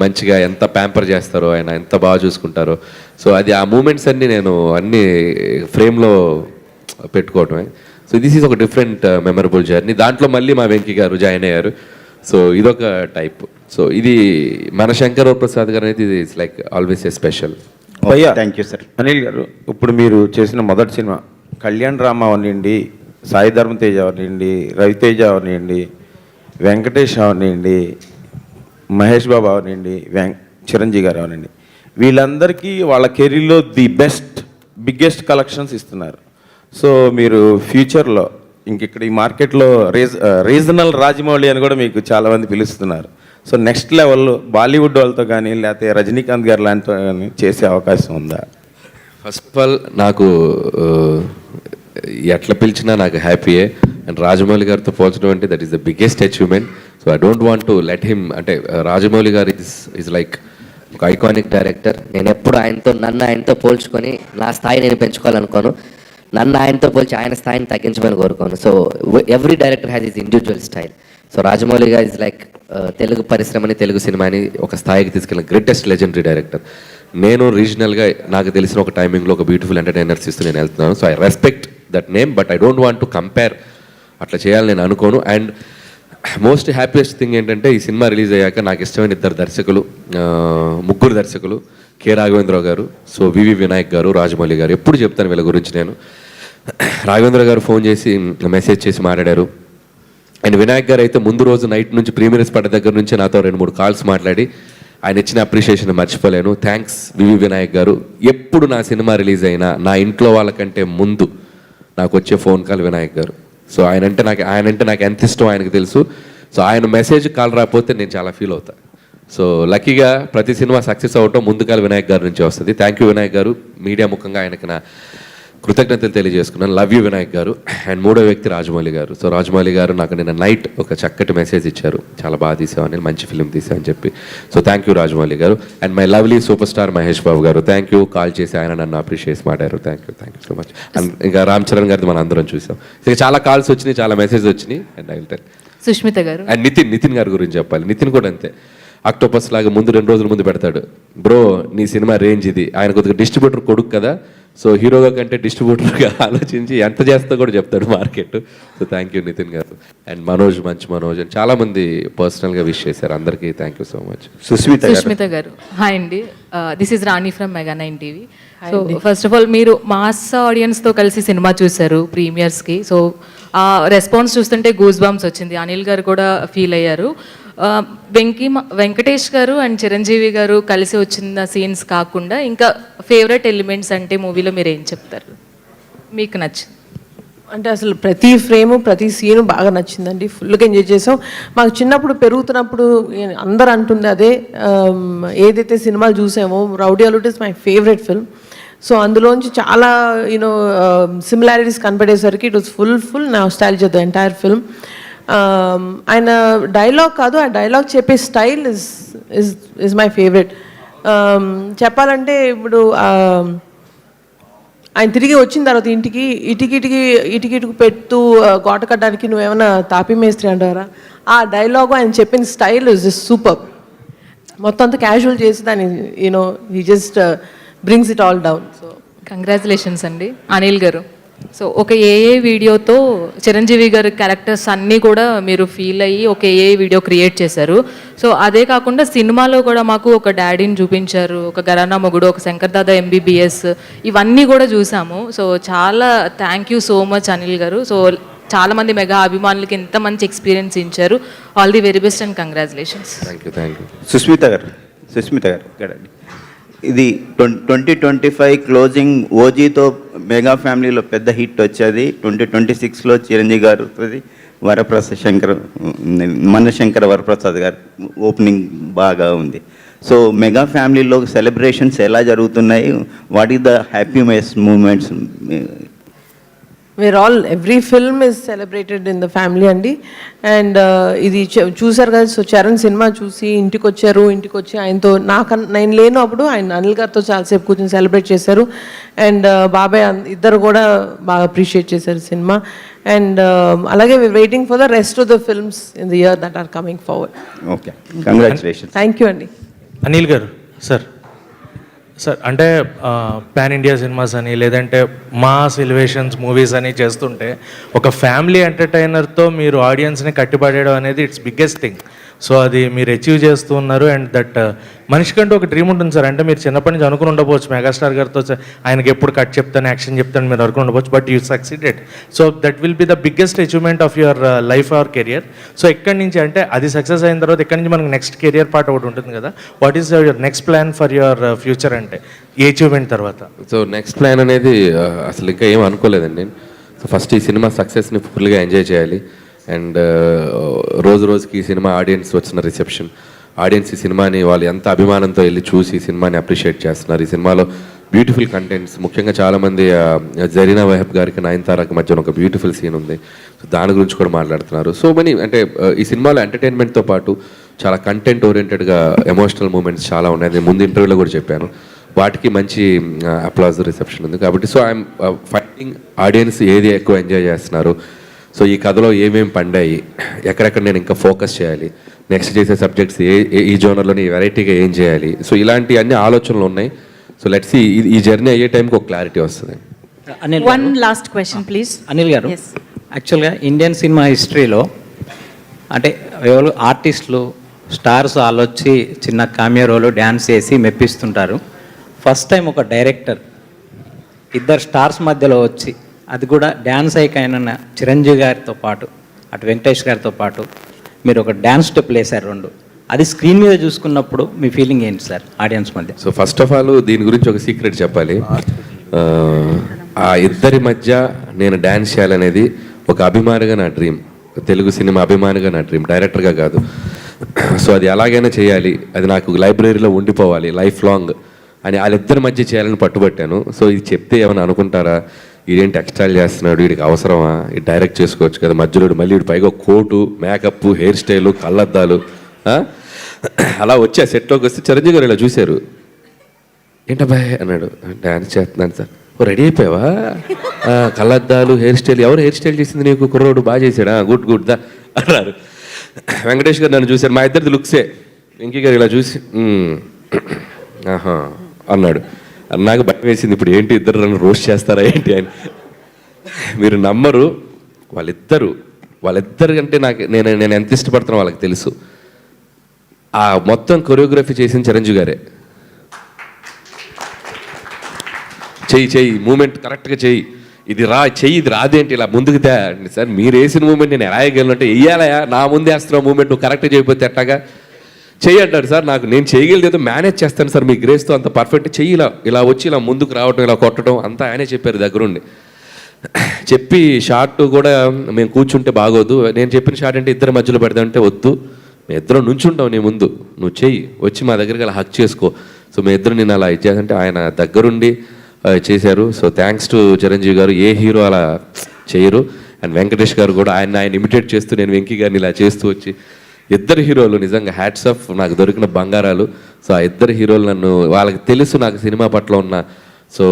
మంచిగా ఎంత ప్యాంపర్ చేస్తారో, ఆయన ఎంత బాగా చూసుకుంటారో. సో అది ఆ మూమెంట్స్ అన్నీ ఫ్రేమ్లో పెట్టుకోవటమే. సో దిస్ ఈజ్ ఒక డిఫరెంట్ మెమరబుల్ జర్నీ. దాంట్లో మళ్ళీ మా వెంకీ గారు జాయిన్ అయ్యారు. సో ఇదొక టైప్. సో ఇది మన శంకర్ ప్రసాద్ గారు అనేది it's like always a special. Thank you sir. Anil గారు, ఇప్పుడు మీరు చేసిన మొదటి సినిమా కళ్యాణ్ రామ్ అవనివ్వండి, సాయి ధర్మ తేజ్ అవనివ్వండి, రవితేజ అవనివ్వండి, వెంకటేష్ అవనివ్వండి, మహేష్ బాబు అవనివ్వండి, చిరంజీవి గారు అవనండి, వీళ్ళందరికీ వాళ్ళ కెరీర్లో ది బిగ్గెస్ట్ కలెక్షన్స్ ఇస్తున్నారు. సో మీరు ఫ్యూచర్లో ఇక్కడ ఈ మార్కెట్లో రీజనల్ రాజమౌళి అని కూడా మీకు చాలామంది పిలుస్తున్నారు. సో నెక్స్ట్ లెవెల్లో బాలీవుడ్ వాళ్ళతో కానీ లేకపోతే రజనీకాంత్ గారు లాంటితో కానీ చేసే అవకాశం ఉందా? ఫస్ట్ ఆఫ్ ఆల్ నాకు ఎట్లా పిలిచినా నాకు హ్యాపీయే. అండ్ రాజమౌళి గారితో పోల్చడం అంటే that is the biggest achievement. So I don't want to let him, అంటే రాజమౌళి గారు ఈజ్ లైక్ ఒక ఐకానిక్ డైరెక్టర్. నేను ఎప్పుడు నన్ను ఆయనతో పోల్చుకొని నా స్థాయి నేను పెంచుకోవాలనుకోను. నన్ను ఆయనతో పోల్చి ఆయన స్థాయిని తగ్గించమని కోరుకోను. So every director has his individual style. So Rajamouli గారు ఇస్ లైక్ తెలుగు పరిశ్రమని, తెలుగు సినిమాని ఒక స్థాయికి తీసుకెళ్ళిన గ్రేటెస్ట్ లెజెండరీ డైరెక్టర్. నేను రీజనల్గా నాకు తెలిసిన ఒక టైమింగ్లో ఒక బ్యూటిఫుల్ ఎంటర్టైనర్స్ ఇస్తూ నేను వెళ్తున్నాను. So I respect that name, but I don't want to compare. అట్లా చేయాలని నేను అనుకోను. అండ్ మోస్ట్ హ్యాపీయెస్ట్ థింగ్ ఏంటంటే ఈ సినిమా రిలీజ్ అయ్యాక నాకు ఇష్టమైన 3 దర్శకులు, కె రాఘవేంద్రరావు గారు, సో వివి వినాయక్ గారు, రాజమౌళి గారు. ఎప్పుడు చెప్తాను వీళ్ళ గురించి నేను. రాఘవేంద్ర గారు ఫోన్ చేసి మెసేజ్ చేసి మాట్లాడారు. అండ్ వినాయక్ గారు అయితే ముందు రోజు నైట్ నుంచి ప్రీమియర్స్ పడ్డ దగ్గర నుంచి నాతో 2-3 కాల్స్ మాట్లాడి ఆయన ఇచ్చిన అప్రిషియేషన్ మర్చిపోలేను. థ్యాంక్స్ వివి వినాయక్ గారు. ఎప్పుడు నా సినిమా రిలీజ్ అయినా నా ఇంట్లో వాళ్ళకంటే ముందు నాకు వచ్చే ఫోన్ కాల్ వినాయక్ గారు. సో ఆయనంటే నాకు ఎంత ఇష్టం ఆయనకు తెలుసు. సో ఆయన మెసేజ్ కాల్ రాకపోతే నేను చాలా ఫీల్ అవుతాను. సో లక్కీగా ప్రతి సినిమా సక్సెస్ అవటం ముందుకాల వినాయక్ గారి నుంచి వస్తుంది. థ్యాంక్ యూ వినాయక్ గారు. మీడియా ముఖంగా ఆయనకి నా కృతజ్ఞతలు తెలియజేసుకున్నాను. లవ్ యూ వినాయక్ గారు. అండ్ 3వ వ్యక్తి రాజమౌళి గారు. సో రాజమౌళి గారు నాకు నిన్న నైట్ ఒక చక్కటి మెసేజ్ ఇచ్చారు, చాలా బాగా తీసామని, మంచి ఫిల్మ్ తీసామని చెప్పి. సో థ్యాంక్ యూ రాజమౌళి గారు. And my lovely superstar Mahesh Babu గారు, థ్యాంక్ యూ. కాల్ చేసి ఆయన నన్ను అప్రిషియేట్ మాట్లాడారు. Thank you so much. And ఇంకా రామ్ చరణ్ గారిది మనం అందరం చూసాం. ఇంకా చాలా కాల్స్ వచ్చినాయి, చాలా మెసేజ్ వచ్చినాయి. And I will tell Sushmita గారు అండ్ నితిన్ గారి గురించి చెప్పాలి. నితిన్ కూడా అంతే. ఆక్టోపస్ లాగా ముందు 2 రోజుల ముందు పెడతాడు, బ్రో నీ సినిమా రేంజ్ ఇది. ఆయన కొద్దిగా డిస్ట్రిబ్యూటర్ కొడుకు కదా, సో హీరోగా కంటే డిస్ట్రిబ్యూటర్గా ఆలోచించి ఎంత చేస్తా కూడా చెప్తాడు market. So thank you Nitin గారు అండ్ మనోజ్, మంచి మనోజ్ అండ్ చాలామంది పర్సనల్గా విష్ చేశారు. అందరికీ thank you so much. Sushmita గారు హాయ్ అండి, this is Rani from mega 9 TV. So first of all మీరు మాస్ ఆడియన్స్తో కలిసి సినిమా చూశారు ప్రీమియర్స్కి. సో ఆ రెస్పాన్స్ చూస్తుంటే గూస్ బంప్స్ వచ్చింది. అనిల్ గారు కూడా ఫీల్ అయ్యారు. వెంకటేష్ గారు అండ్ చిరంజీవి గారు కలిసి వచ్చిన సీన్స్ కాకుండా ఇంకా ఫేవరెట్ ఎలిమెంట్స్ అంటే మూవీలో మీరు ఏం చెప్తారు, మీకు నచ్చింది? అంటే అసలు ప్రతి ఫ్రేము ప్రతి సీను బాగా నచ్చిందండి, ఫుల్గా ఎంజాయ్ చేసాం. మాకు చిన్నప్పుడు పెరుగుతున్నప్పుడు అందరూ అంటుంది అదే, ఏదైతే సినిమాలు చూసామో Rowdy Alludu is my favourite film. So అందులోంచి చాలా యూనో సిమిలారిటీస్ కనపడేసరికి it was full nostalgia the entire film. ఆయన డైలాగ్ కాదు, ఆ డైలాగ్ చెప్పే స్టైల్ ఇస్ మై ఫేవరెట్. చెప్పాలంటే ఇప్పుడు ఆయన తిరిగి వచ్చిన తర్వాత ఇంటికి ఇటుకు పెడుతూ గోట కట్టడానికి నువ్వేమైనా తాపి మేస్త్రి అంటారా, ఆ డైలాగు ఆయన చెప్పిన స్టైల్ ఇస్ జస్ట్ సూపర్. మొత్తం అంతా క్యాజువల్ చేసి దాన్ని you know he just brings it all down. So congratulations అండి అనిల్ గారు. సో ఒక ఏఏ వీడియోతో చిరంజీవి గారి క్యారెక్టర్స్ అన్నీ కూడా మీరు ఫీల్ అయ్యి ఒక ఏఏ వీడియో క్రియేట్ చేశారు. సో అదే కాకుండా సినిమాలో కూడా మాకు ఒక డాడీని చూపించారు, ఒక గరానా మొగుడు, ఒక శంకర్ దాదా ఎంబీబీఎస్, ఇవన్నీ కూడా చూసాము. సో చాలా thank you so much Anil గారు. సో చాలామంది మెగా అభిమానులకి ఎంత మంచి ఎక్స్పీరియన్స్ ఇచ్చారు. All the very best and congratulations. Thank you. Sushmita గారు ఇక్కడండి. ఇది 2025 క్లోజింగ్ ఓజీతో మెగా ఫ్యామిలీలో పెద్ద హిట్ వచ్చేది. 2026లో చిరంజీవి గారు మనశంకర వరప్రసాద్ గారు ఓపెనింగ్ బాగా ఉంది. సో మెగా ఫ్యామిలీలో సెలబ్రేషన్స్ ఎలా జరుగుతున్నాయి, what is the happiness moments? Every film is celebrated in the family అండి. అండ్ ఇది చూసారు కదా, సో చరణ్ సినిమా చూసి ఇంటికి వచ్చి ఆయనతో నేను లేను అప్పుడు ఆయన అనిల్ గారితో చాలాసేపు కూర్చొని సెలబ్రేట్ చేశారు. అండ్ బాబాయ్ ఇద్దరు కూడా బాగా అప్రిషియేట్ చేశారు సినిమా. అండ్ అలాగే waiting for the rest of the films in the year that are coming forward. Okay, congratulations. Thank you అండి. అనిల్ గారు సార్ అంటే పాన్ ఇండియా సినిమాస్ అని లేదంటే మాస్ ఎలివేషన్స్ మూవీస్ అని చేస్తుంటే ఒక ఫ్యామిలీ ఎంటర్టైనర్తో మీరు ఆడియన్స్ని కట్టిపడేయడం అనేది ఇట్స్ బిగ్గెస్ట్ థింగ్. సో అది మీరు అచీవ్ చేస్తూ ఉన్నారు. అండ్ దట్ మనిషికంటూ ఒక డ్రీమ్ ఉంటుంది సార్. అంటే మీరు చిన్నప్పటి నుంచి అనుకుని ఉండవచ్చు మెగాస్టార్ గారితో ఆయనకి ఎప్పుడు కట్ చెప్తాను, యాక్షన్ చెప్తాను మీరు అనుకుని ఉండవచ్చు, but you succeeded. So that will be the biggest achievement of your life or career. So ఎక్కడి నుంచి అంటే అది సక్సెస్ అయిన తర్వాత ఎక్కడి నుంచి మనకు నెక్స్ట్ కెరియర్ పార్ట్ ఒకటి ఉంటుంది కదా, what is your next plan for your future అంటే ఈ అచీవ్మెంట్ తర్వాత? సో నెక్స్ట్ ప్లాన్ అనేది అసలు ఇంకా ఏం అనుకోలేదండి. సో ఫస్ట్ ఈ సినిమా సక్సెస్ని ఫుల్గా ఎంజాయ్ చేయాలి. అండ్ రోజుకి ఈ సినిమా ఆడియన్స్ వచ్చిన రిసెప్షన్, ఆడియన్స్ ఈ సినిమాని వాళ్ళు ఎంత అభిమానంతో వెళ్ళి చూసి ఈ సినిమాని అప్రిషియేట్ చేస్తున్నారు. ఈ సినిమాలో బ్యూటిఫుల్ కంటెంట్స్, ముఖ్యంగా చాలామంది జరీనా వహబ్ గారికి నయనతారాకి మధ్య ఒక బ్యూటిఫుల్ సీన్ ఉంది. సో దాని గురించి కూడా మాట్లాడుతున్నారు. సో మనీ అంటే ఈ సినిమాలో ఎంటర్టైన్మెంట్తో పాటు చాలా కంటెంట్ ఓరియంటెడ్గా ఎమోషనల్ మూమెంట్స్ చాలా ఉన్నాయి. నేను ముందు ఇంటర్వ్యూలో కూడా చెప్పాను, వాటికి మంచి అప్లాజ్ రిసెప్షన్ ఉంది. కాబట్టి సో ఐఎమ్ ఫైటింగ్ ఆడియన్స్ ఏది ఎక్కువ ఎంజాయ్ చేస్తున్నారు, సో ఈ కథలో ఏమేమి పండాయి, ఎక్కడెక్కడ నేను ఇంకా ఫోకస్ చేయాలి, నెక్స్ట్ చేసే సబ్జెక్ట్స్ ఈ జోనర్లోని వెరైటీగా ఏం చేయాలి, సో ఇలాంటి అన్ని ఆలోచనలు ఉన్నాయి. సో లెట్స్ ఈ జర్నీ అయ్యే టైంకి ఒక క్లారిటీ వస్తుంది. One last question please. Anil గారు, యాక్చువల్గా ఇండియన్ సినిమా హిస్టరీలో అంటే ఎవరు ఆర్టిస్టులు స్టార్స్ వాళ్ళు వచ్చి చిన్న కామియో రోలు డ్యాన్స్ చేసి మెప్పిస్తుంటారు. ఫస్ట్ టైం ఒక డైరెక్టర్ ఇద్దరు స్టార్స్ మధ్యలో వచ్చి అది కూడా డ్యాన్స్ ఐకాన్ చిరంజీవి గారితో పాటు అటు వెంకటేష్ గారితో పాటు మీరు ఒక డ్యాన్స్ స్టెప్ వేశారు 2, అది స్క్రీన్ మీద చూసుకున్నప్పుడు మీ ఫీలింగ్ ఏంటి సార్ ఆడియన్స్ మధ్య? సో ఫస్ట్ ఆఫ్ ఆల్ దీని గురించి ఒక సీక్రెట్ చెప్పాలి. ఆ ఇద్దరి మధ్య నేను డ్యాన్స్ చేయాలనేది ఒక అభిమానిగా నా డ్రీమ్, తెలుగు సినిమా అభిమానిగా నా డ్రీమ్, డైరెక్టర్గా కాదు. సో అది ఎలాగైనా చేయాలి, అది నాకు లైబ్రరీలో ఉండిపోవాలి లైఫ్ లాంగ్ అని వాళ్ళిద్దరి మధ్య చేయాలని పట్టుబట్టాను. సో ఇది చెప్తే ఏమైనా అనుకుంటారా, ఇదేంటి ఎక్స్ట్రాల్ చేస్తున్నాడు, వీడికి అవసరమా, ఇది డైరెక్ట్ చేసుకోవచ్చు కదా, మధ్యలో మళ్ళీ వీడి పైగా కోటు, మేకప్, హెయిర్ స్టైలు, కళ్ళద్దాలు అలా వచ్చి ఆ సెట్లోకి వస్తే చిరంజీవి గారు ఇలా చూశారు, ఏంటబ్బాయ్ అన్నాడు. డ్యాన్స్ చేస్తున్నాను సార్. ఓ రెడీ అయిపోయావా, కళ్ళద్దాలు, హెయిర్ స్టైల్, ఎవరు హెయిర్ స్టైల్ చేసింది నీకు, కుర్రోడు బాగా చేశాడా, గుడ్ దా అన్నారు. వెంకటేష్ గారు నన్ను చూశారు, మా ఇద్దరిది లుక్సే వెంకీ గారు ఇలా చూసి ఆహా అన్నాడు. నాకు భయం వేసింది, ఇప్పుడు ఏంటి ఇద్దరు నన్ను రోస్ట్ చేస్తారా ఏంటి అని. మీరు నమ్మరు, వాళ్ళిద్దరు అంటే నేను ఎంత ఇష్టపడుతున్నా వాళ్ళకి తెలుసు. ఆ మొత్తం కొరియోగ్రఫీ చేసిన చిరంజీవి గారే. చెయ్యి మూమెంట్ కరెక్ట్గా చెయ్యి, ఇది రాదేంటి ఇలా ముందుకు తే అంటే, సార్ మీరు వేసిన మూమెంట్ నేను ఎలా వేయగలను అంటే, వెయ్యాలయా నా ముందు వేస్తున్న మూమెంట్ నువ్వు కరెక్ట్గా చేయకపోతే ఎట్టాగా చెయ్యి అంటాడు. సార్ నేను చేయగలిగేదో మేనేజ్ చేస్తాను సార్, మీ గ్రేస్తో అంత పర్ఫెక్ట్ చెయ్యి, ఇలా వచ్చి ఇలా ముందుకు రావటం, ఇలా కొట్టడం అంతా ఆయనే చెప్పారు దగ్గరుండి. చెప్పి షార్ట్ కూడా మేము కూర్చుంటే బాగోదు, నేను చెప్పిన షార్ట్ అంటే ఇద్దరు మధ్యలో పెడదామంటే వద్దు, మేము ఇద్దరం నుంచుంటావు నీ ముందు, నువ్వు చెయ్యి వచ్చి మా దగ్గరికి అలా హక్ చేసుకో. సో మేము ఇద్దరు నేను అలా ఇచ్చేసంటే ఆయన దగ్గరుండి చేశారు. సో థ్యాంక్స్ టు చిరంజీవి గారు. ఏ హీరో అలా చేయరు. అండ్ వెంకటేష్ గారు కూడా ఆయన ఇమిటేట్ చేస్తూ నేను వెంకీ గారిని ఇలా చేస్తూ వచ్చి, ఇద్దరు హీరోలు నిజంగా హ్యాట్స్ ఆఫ్, నాకు దొరికిన బంగారాలు. సో ఆ ఇద్దరు హీరోలు నన్ను, వాళ్ళకి తెలుసు నాకు సినిమా పట్ల ఉన్న సో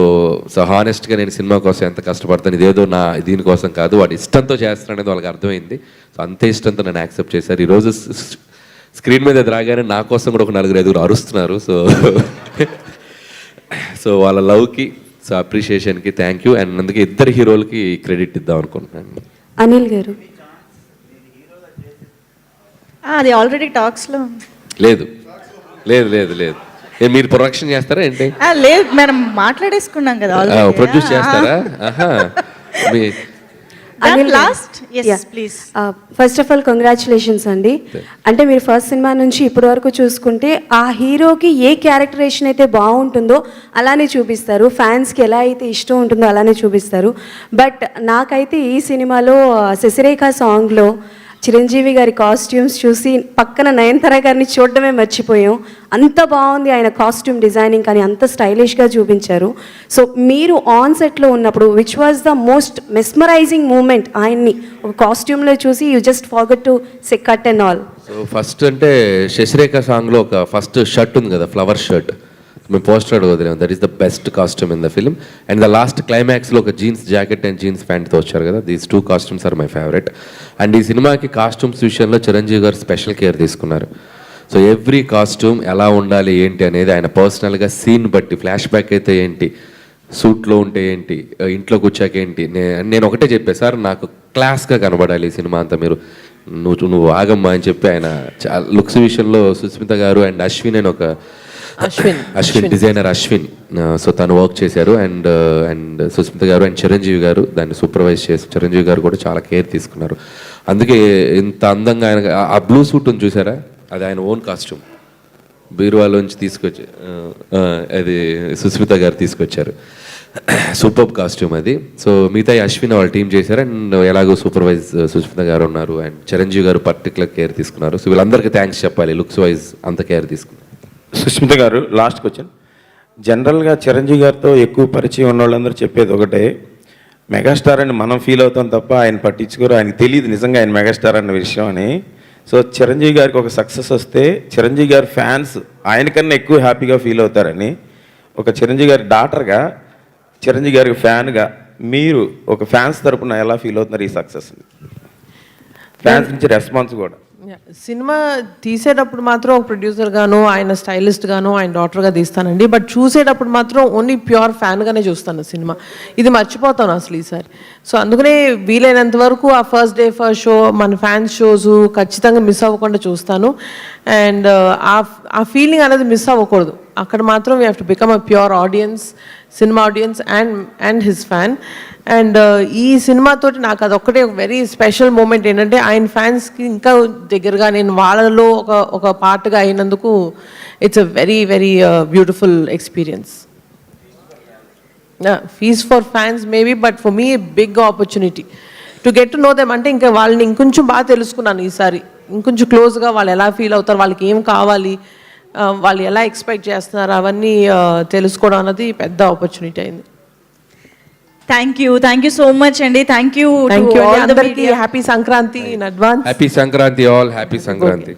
హానెస్ట్గా నేను సినిమా కోసం ఎంత కష్టపడతాను, ఇదేదో నా దీనికోసం కాదు, వాడు ఇష్టంతో చేస్తాను అనేది వాళ్ళకి అర్థమైంది. సో అంతే ఇష్టంతో నన్ను యాక్సెప్ట్ చేశారు. ఈరోజు స్క్రీన్ మీద అది రాగానే నా కోసం కూడా ఒక 4-5 అరుస్తున్నారు. సో వాళ్ళ లవ్కి, సో అప్రిషియేషన్కి థ్యాంక్ యూ. అండ్ అందుకే ఇద్దరు హీరోలకి క్రెడిట్ ఇద్దాం అనుకుంటున్నాను. అనిల్ గారు అది ఆల్రెడీ టాక్స్లో లేదు మీరు ప్రొడక్షన్ చేస్తారా ఏంటి? లేదు, మనం మాట్లాడేసుకున్నాం కదా, ప్రొడ్యూస్ చేస్తారా? ఫస్ట్ ఆఫ్ ఆల్ కంగ్రాచులేషన్స్ అండి. అంటే మీరు ఫస్ట్ సినిమా నుంచి ఇప్పటి వరకు చూసుకుంటే ఆ హీరోకి ఏ క్యారెక్టరేషన్ అయితే బాగుంటుందో అలానే చూపిస్తారు, ఫ్యాన్స్కి ఎలా అయితే ఇష్టం ఉంటుందో అలానే చూపిస్తారు. బట్ నాకైతే ఈ సినిమాలో శశిరేఖ సాంగ్లో చిరంజీవి గారి కాస్ట్యూమ్స్ చూసి పక్కన నయనతార గారిని చూడడమే మర్చిపోయాం. అంత బాగుంది ఆయన కాస్ట్యూమ్ డిజైనింగ్, కానీ అంత స్టైలిష్గా చూపించారు. సో మీరు ఆన్ సెట్లో ఉన్నప్పుడు which was the most mesmerising moment? ఆయన్ని ఒక కాస్ట్యూమ్లో చూసి you just forget to say cut and all. So first అంటే శశిరేఖ సాంగ్లో ఒక ఫస్ట్ షర్ట్ ఉంది కదా, ఫ్లవర్ షర్ట్, మేము పోస్టర్ వదిలేము, that is the best costume in the film. And the last క్లైమాక్స్లో ఒక జీన్స్ జాకెట్ అండ్ జీన్స్ ప్యాంట్తో వచ్చారు కదా, these 2 costumes are my favourite. And ఈ సినిమాకి కాస్ట్యూమ్స్ విషయంలో చిరంజీవి గారు స్పెషల్ కేర్ తీసుకున్నారు. సో ఎవ్రీ కాస్ట్యూమ్ ఎలా ఉండాలి ఏంటి అనేది ఆయన పర్సనల్గా సీన్ బట్టి, ఫ్లాష్ బ్యాక్ అయితే ఏంటి, సూట్లో ఉంటే ఏంటి, ఇంట్లో కూర్చాక ఏంటి, నేను ఒకటే చెప్పాను, సార్ నాకు క్లాస్గా కనబడాలి ఈ సినిమా అంతా, మీరు నువ్వు ఆగమ్మా అని చెప్పి ఆయన లుక్స్ విషయంలో సుస్మిత గారు అండ్ అశ్విన్ అని ఒక అశ్విన్ డిజైనర్ అశ్విన్, సో తను వర్క్ చేశారు. అండ్ సుస్మిత గారు అండ్ చిరంజీవి గారు దాన్ని సూపర్వైజ్ చేసి, చిరంజీవి గారు కూడా చాలా కేర్ తీసుకున్నారు. అందుకే ఇంత అందంగా ఆయన ఆ బ్లూ సూట్ ఉంది చూసారా, అది ఆయన ఓన్ కాస్ట్యూమ్, బీరువాలోంచి తీసుకొచ్చి అది సుస్మిత గారు తీసుకొచ్చారు. సూపర్ కాస్ట్యూమ్ అది. సో మిగతా అశ్విన్ వాళ్ళ టీం చేశారు. అండ్ ఎలాగో సూపర్వైజ్ సుస్మిత గారు ఉన్నారు అండ్ చిరంజీవి గారు పర్టికులర్ కేర్ తీసుకున్నారు. సో వీళ్ళందరికీ థ్యాంక్స్ చెప్పాలి, లుక్స్ వైజ్ అంత కేర్ తీసుకున్నారు. సుష్మిత గారు, లాస్ట్ క్వశ్చన్. జనరల్గా చిరంజీవి గారితో ఎక్కువ పరిచయం ఉన్న వాళ్ళందరూ చెప్పేది ఒకటే, మెగాస్టార్ అని మనం ఫీల్ అవుతాం తప్ప ఆయన పట్టించుకోరు, ఆయనకి తెలియదు నిజంగా ఆయన మెగాస్టార్ అన్న విషయం అని. సో చిరంజీవి గారికి ఒక సక్సెస్ వస్తే చిరంజీవి గారి ఫ్యాన్స్ ఆయనకన్నా ఎక్కువ హ్యాపీగా ఫీల్ అవుతారని, ఒక చిరంజీవి గారి డాటర్గా, చిరంజీవి గారికి ఫ్యాన్గా మీరు ఒక ఫ్యాన్స్ తరపున ఎలా ఫీల్ అవుతున్నారు ఈ సక్సెస్? ఫ్యాన్స్ నుంచి రెస్పాన్స్ కూడా. సినిమా తీసేటప్పుడు మాత్రం ఒక ప్రొడ్యూసర్ గాను, ఆయన స్టైలిస్ట్ గాను, ఆయన డాక్టర్గా తీస్తానండి. బట్ చూసేటప్పుడు మాత్రం ఓన్లీ ప్యూర్ ఫ్యాన్గానే చూస్తాను సినిమా. ఇది మర్చిపోతాను అసలు ఈసారి. సో అందుకనే వీలైనంత వరకు ఆ ఫస్ట్ డే ఫస్ట్ షో, మన ఫ్యాన్స్ షోస్ ఖచ్చితంగా మిస్ అవ్వకుండా చూస్తాను. అండ్ ఆ ఫీలింగ్ అనేది మిస్ అవ్వకూడదు. అక్కడ మాత్రం we have to become a pure audience, cinema audience and his fan. And ఈ సినిమాతోటి నాకు అదొక్కటే ఒక వెరీ స్పెషల్ మూమెంట్ ఏంటంటే, ఆయన ఫ్యాన్స్కి ఇంకా దగ్గరగా నేను వాళ్ళలో ఒక పార్ట్గా అయినందుకు it's a very very beautiful experience. Feast for fans maybe, but for me big opportunity to get to know them. అంటే ఇంకా వాళ్ళని ఇంకొంచెం బాగా తెలుసుకున్నాను ఈసారి, ఇంకొంచెం క్లోజ్గా వాళ్ళు ఎలా ఫీల్ అవుతారు, వాళ్ళకి ఏం కావాలి, వాళ్ళు ఎలా ఎక్స్పెక్ట్ చేస్తున్నారు, అవన్నీ తెలుసుకోవడం అన్నది పెద్ద ఆపర్చునిటీ అయింది. థ్యాంక్ యూ సో మచ్ అండి. థ్యాంక్ యూ అందరికీ happy Sankranti in advance. Happy Sankranti all, happy Sankranti.